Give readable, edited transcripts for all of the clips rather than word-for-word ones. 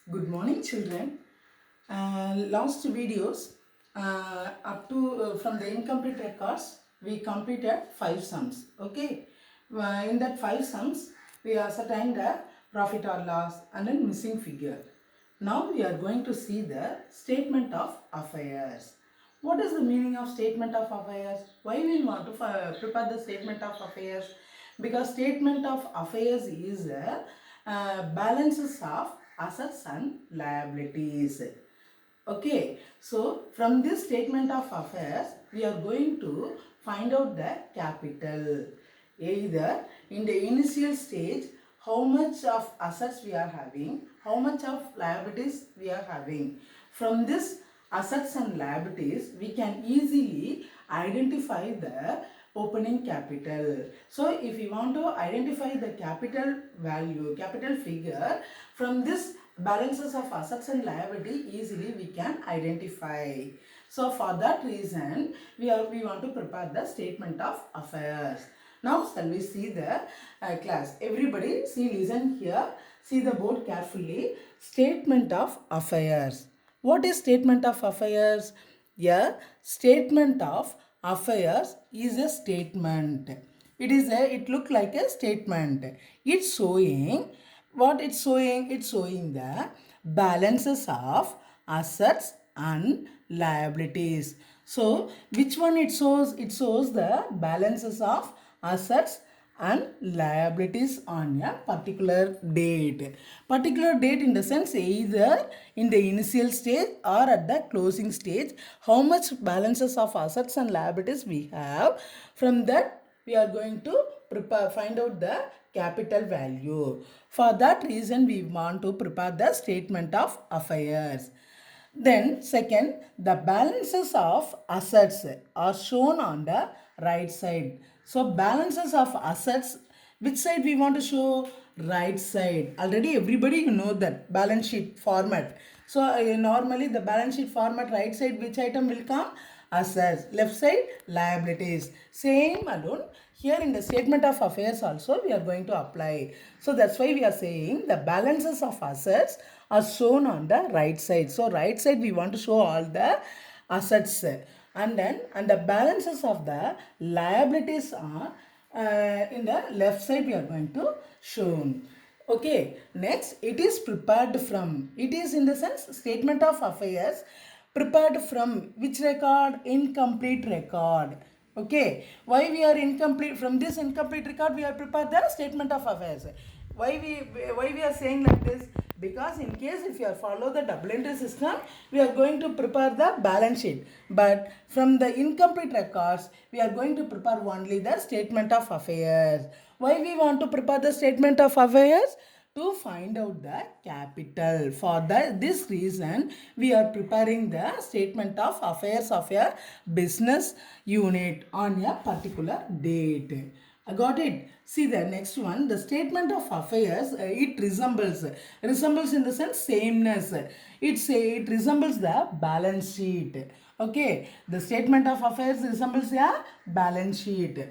Good morning, children. Last videos up to from the incomplete records, we completed 5 sums. Okay, in that 5 sums, we ascertained the profit or loss and then missing figure. Now we are going to see the statement of affairs. What is the meaning of statement of affairs? Why we want to prepare the statement of affairs? Because statement of affairs is balances of assets and liabilities. Okay, so from this statement of affairs, we are going to find out the capital. Either in the initial stage, how much of assets we are having, how much of liabilities we are having. From this assets and liabilities, we can easily identify the opening capital. So if you want to identify the capital value, capital figure, from this balances of assets and liability easily we can identify. So for that reason we want to prepare the statement of affairs. Now shall we see the class? Everybody see, listen here, see the board carefully. Statement of affairs. What is statement of affairs? A statement of affairs is a statement. It look like a statement. It's showing what it's showing. It's showing the balances of assets and liabilities. So which one it shows? It shows the balances of assets and liabilities on a particular date. Particular date in the sense either in the initial stage or at the closing stage, how much balances of assets and liabilities we have. From that we are going to find out the capital value. For that reason we want to prepare the statement of affairs. Then second, the balances of assets are shown on the right side. So balances of assets, which side we want to show? Right side. Already everybody you know that balance sheet format. So normally the balance sheet format, right side which item will come? Assets. Left side liabilities. Same alone. Here in the statement of affairs also we are going to apply. So that's why we are saying the balances of assets are shown on the right side. So right side we want to show all the assets, and the balances of the liabilities are in the left side we are going to show. Okay, next it is prepared from. It is in the sense statement of affairs prepared from which record? Incomplete record. Okay, why we are incomplete? From this incomplete record we are prepared the statement of affairs. Why we are saying like this? Because in case if you are follow the double entry system, we are going to prepare the balance sheet, but from the incomplete records we are going to prepare only the statement of affairs. Why we want to prepare the statement of affairs? To find out the capital. For this reason, we are preparing the statement of affairs of a business unit on a particular date. I got it. See the next one. The statement of affairs, it resembles in the sense sameness. It resembles the balance sheet. Okay. The statement of affairs resembles a balance sheet.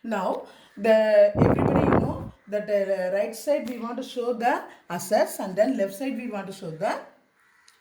Now, the everybody you know that right side we want to show the assets and then left side we want to show the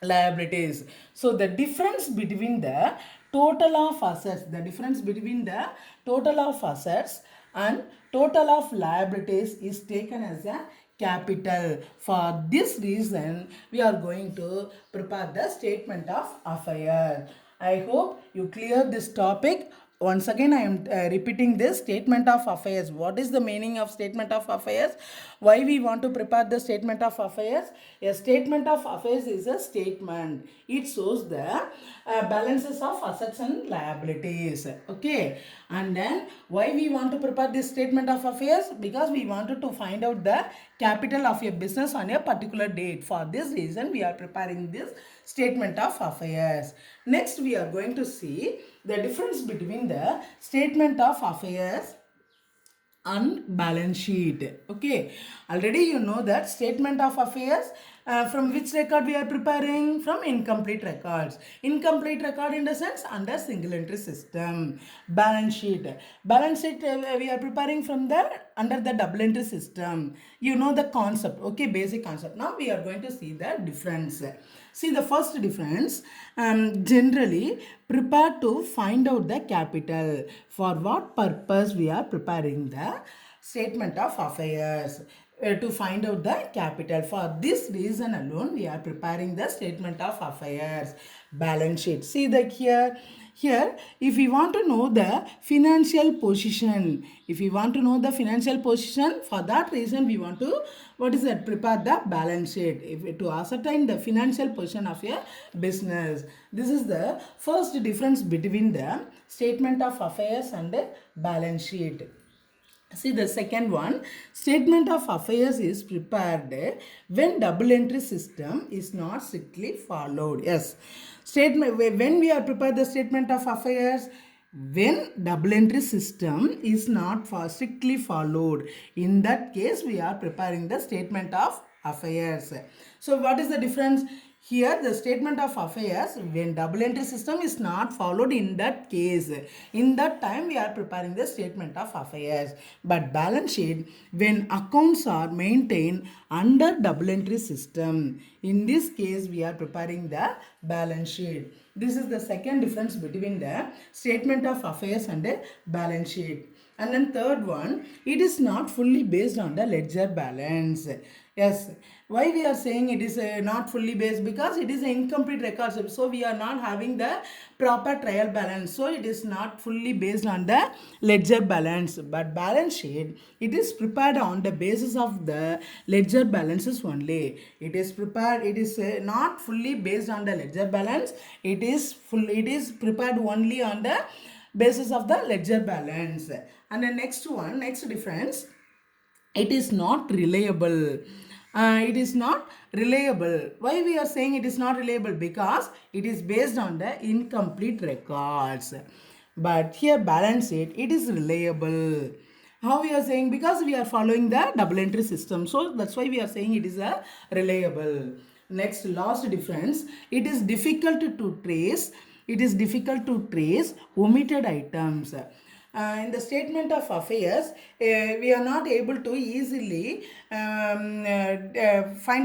liabilities. So the difference between the total of assets, the difference between the total of assets and total of liabilities is taken as a capital. For this reason we are going to prepare the statement of affairs. I hope you clear this topic. Once again I am repeating this statement of affairs. What is the meaning of statement of affairs? Why we want to prepare the statement of affairs? A statement of affairs is a statement. It shows the balances of assets and liabilities. Okay, and then why we want to prepare this statement of affairs? Because we wanted to find out the capital of a business on a particular date. For this reason we are preparing this statement of affairs. Next we are going to see the difference between the statement of affairs and balance sheet. Okay, already you know that statement of affairs From which record we are preparing? From incomplete records. Incomplete record in the sense under single entry system. Balance sheet. Balance sheet we are preparing from the under the double entry system. You know the concept, okay, basic concept. Now we are going to see the difference. See the first difference, generally prepare to find out the capital. For what purpose we are preparing the statement of affairs? To find out the capital. For this reason alone we are preparing the statement of affairs. Balance sheet. See that here if we want to know the financial position, if we want to know the financial position, for that reason we want to, what is that, prepare the balance sheet if to ascertain the financial position of a business. This is the first difference between the statement of affairs and the balance sheet. See the second one, statement of affairs is prepared when double entry system is not strictly followed. Yes, statement when we are prepared the statement of affairs, when double entry system is not strictly followed. In that case, we are preparing the statement of affairs. So what is the difference? Here the statement of affairs, when double entry system is not followed, in that case, in that time we are preparing the statement of affairs. But balance sheet, when accounts are maintained under double entry system, in this case we are preparing the balance sheet. This is the second difference between the statement of affairs and the balance sheet. And then third one, it is not fully based on the ledger balance. Yes, why we are saying it is not fully based? Because it is an incomplete record. So we are not having the proper trial balance. So it is not fully based on the ledger balance. But balance sheet, it is prepared on the basis of the ledger balances only. It is prepared, it is not fully based on the ledger balance. It is prepared only on the basis of the ledger balance. And the next one, next difference, it is not reliable. It is not reliable. Why we are saying it is not reliable? Because it is based on the incomplete records. But here balance sheet, it is reliable. How we are saying? Because we are following the double entry system. So that's why we are saying it is a reliable. Next, last difference, it is difficult to trace. It is difficult to trace omitted items. In the statement of affairs, we are not able to easily find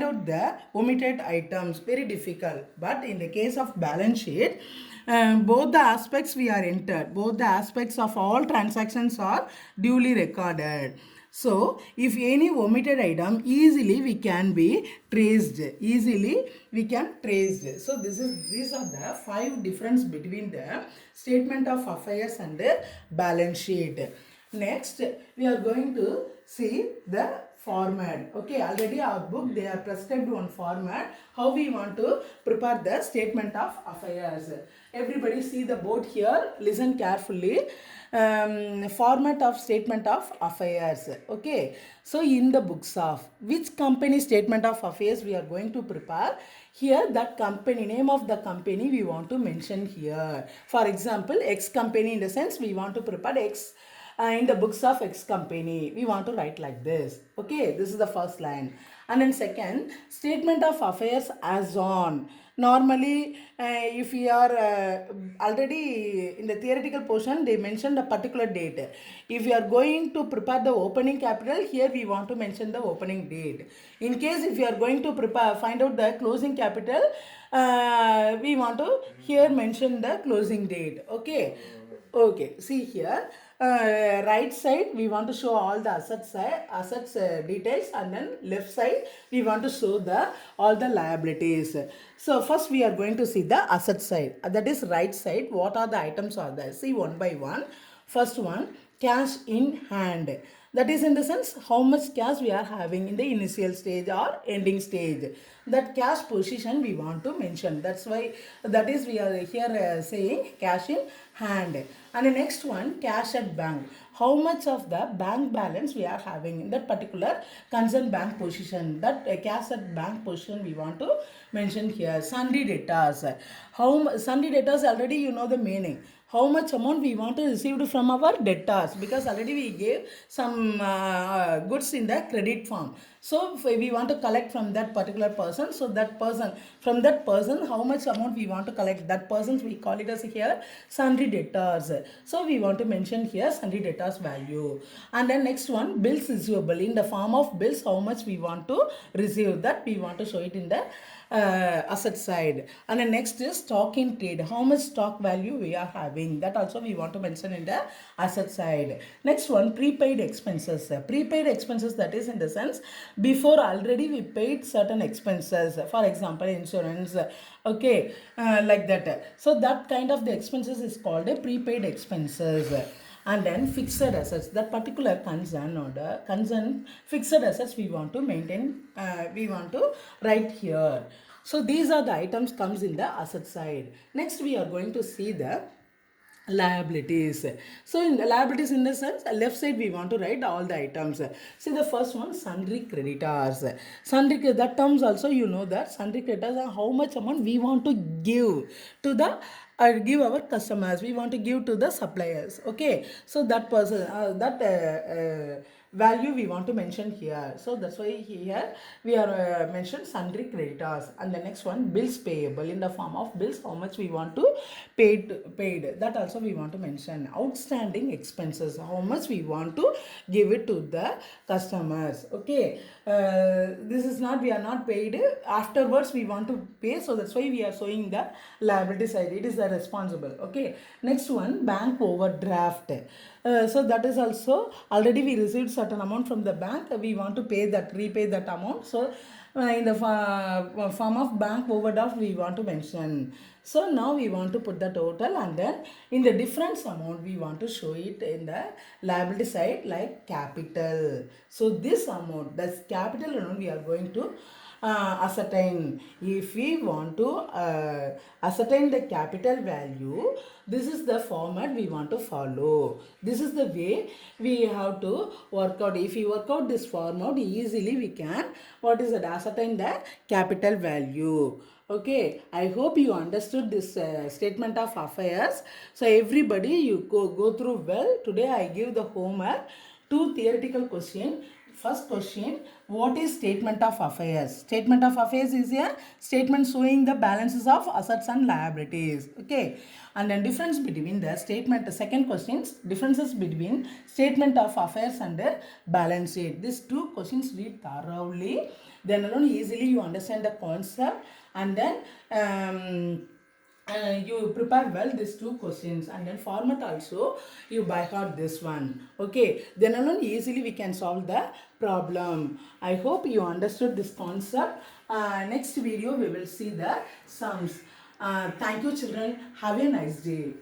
out the omitted items. Very difficult. But in the case of balance sheet, both the aspects we are entered. Both the aspects of all transactions are duly recorded. So, if any omitted item, easily we can be traced. Easily we can trace. So, these are the 5 difference between the statement of affairs and the balance sheet. Next, we are going to see the format. Okay, already our book, they are prescribed one format. How we want to prepare the statement of affairs. Everybody see the board here. Listen carefully. Format of statement of affairs. Okay, so in the books of which company statement of affairs we are going to prepare, here that company, name of the company we want to mention here. For example, X company, in the sense we want to prepare X in the books of X company, we want to write like this. Okay, this is the first line. And then second, statement of affairs as on. Normally, if we are already in the theoretical portion, they mentioned a particular date. If we are going to prepare the opening capital, here we want to mention the opening date. In case if you are going to find out the closing capital, we want to here mention the closing date. Okay. Okay, see here, right side we want to show all the assets details, and then left side we want to show the all the liabilities. So first we are going to see the asset side, that is right side. What are the items are there? See one by one. First one, cash in hand. That is in the sense how much cash we are having in the initial stage or ending stage. That cash position we want to mention. That's why that is we are here saying cash in hand. And the next one, cash at bank. How much of the bank balance we are having in that particular concerned bank position. That cash at bank position we want to mention here. Sundry debtors. Sundry debtors, already you know the meaning. How much amount we want to receive from our debtors, because already we gave some goods in the credit form. So if we want to collect from that particular person, so that person, from that person, how much amount we want to collect, that person's we call it as here sundry debtors. So we want to mention here sundry debtors value. And then next one, bills receivable, in the form of bills, how much we want to receive, that we want to show it in the asset side. And then next is stock in trade, how much stock value we are having, that also we want to mention in the asset side. Next one, prepaid expenses. Prepaid expenses, that is in the sense before already we paid certain expenses, for example insurance, okay, like that. So that kind of the expenses is called a prepaid expenses. And then fixed assets, that particular concern or the concern fixed assets we want to maintain, we want to write here. So these are the items comes in the asset side. Next we are going to see the liabilities. So in the liabilities, in the sense left side we want to write all the items. See the first one, sundry creditors. Sundry, that terms also you know that sundry creditors are how much amount we want to give to the give our customers, we want to give to the suppliers, okay. So that person, that value we want to mention here. So that's why here we are mentioned sundry creditors. And the next one, bills payable, in the form of bills, how much we want to paid, that also we want to mention. Outstanding expenses, how much we want to give it to the customers, okay. This is not, we are not paid, afterwards we want to pay, so that's why we are showing the liability side, it is the responsible, okay. Next one, bank overdraft. So that is also already we received certain amount from the bank, we want to pay that, repay that amount. So in the form of bank overdraft we want to mention. So now we want to put the total, and then in the difference amount we want to show it in the liability side like capital. So this amount, that's capital amount, we are going to ascertain. If we want to ascertain the capital value, this is the format we want to follow. This is the way we have to work out. If we work out this format, easily we can, what is it, ascertain the capital value. Okay, I hope you understood this statement of affairs. So everybody, you go through well. Today I give the homework, two theoretical questions. First question, what is statement of affairs? Statement of affairs is a statement showing the balances of assets and liabilities. Okay. And then difference between the statement, the second question, differences between statement of affairs and the balance sheet. These two questions read thoroughly. Then alone easily you understand the concept, and then you prepare well these two questions, and then format also you by heart this one, okay. Then alone easily we can solve the problem. I hope you understood this concept. Next video we will see the sums. Thank you children, have a nice day.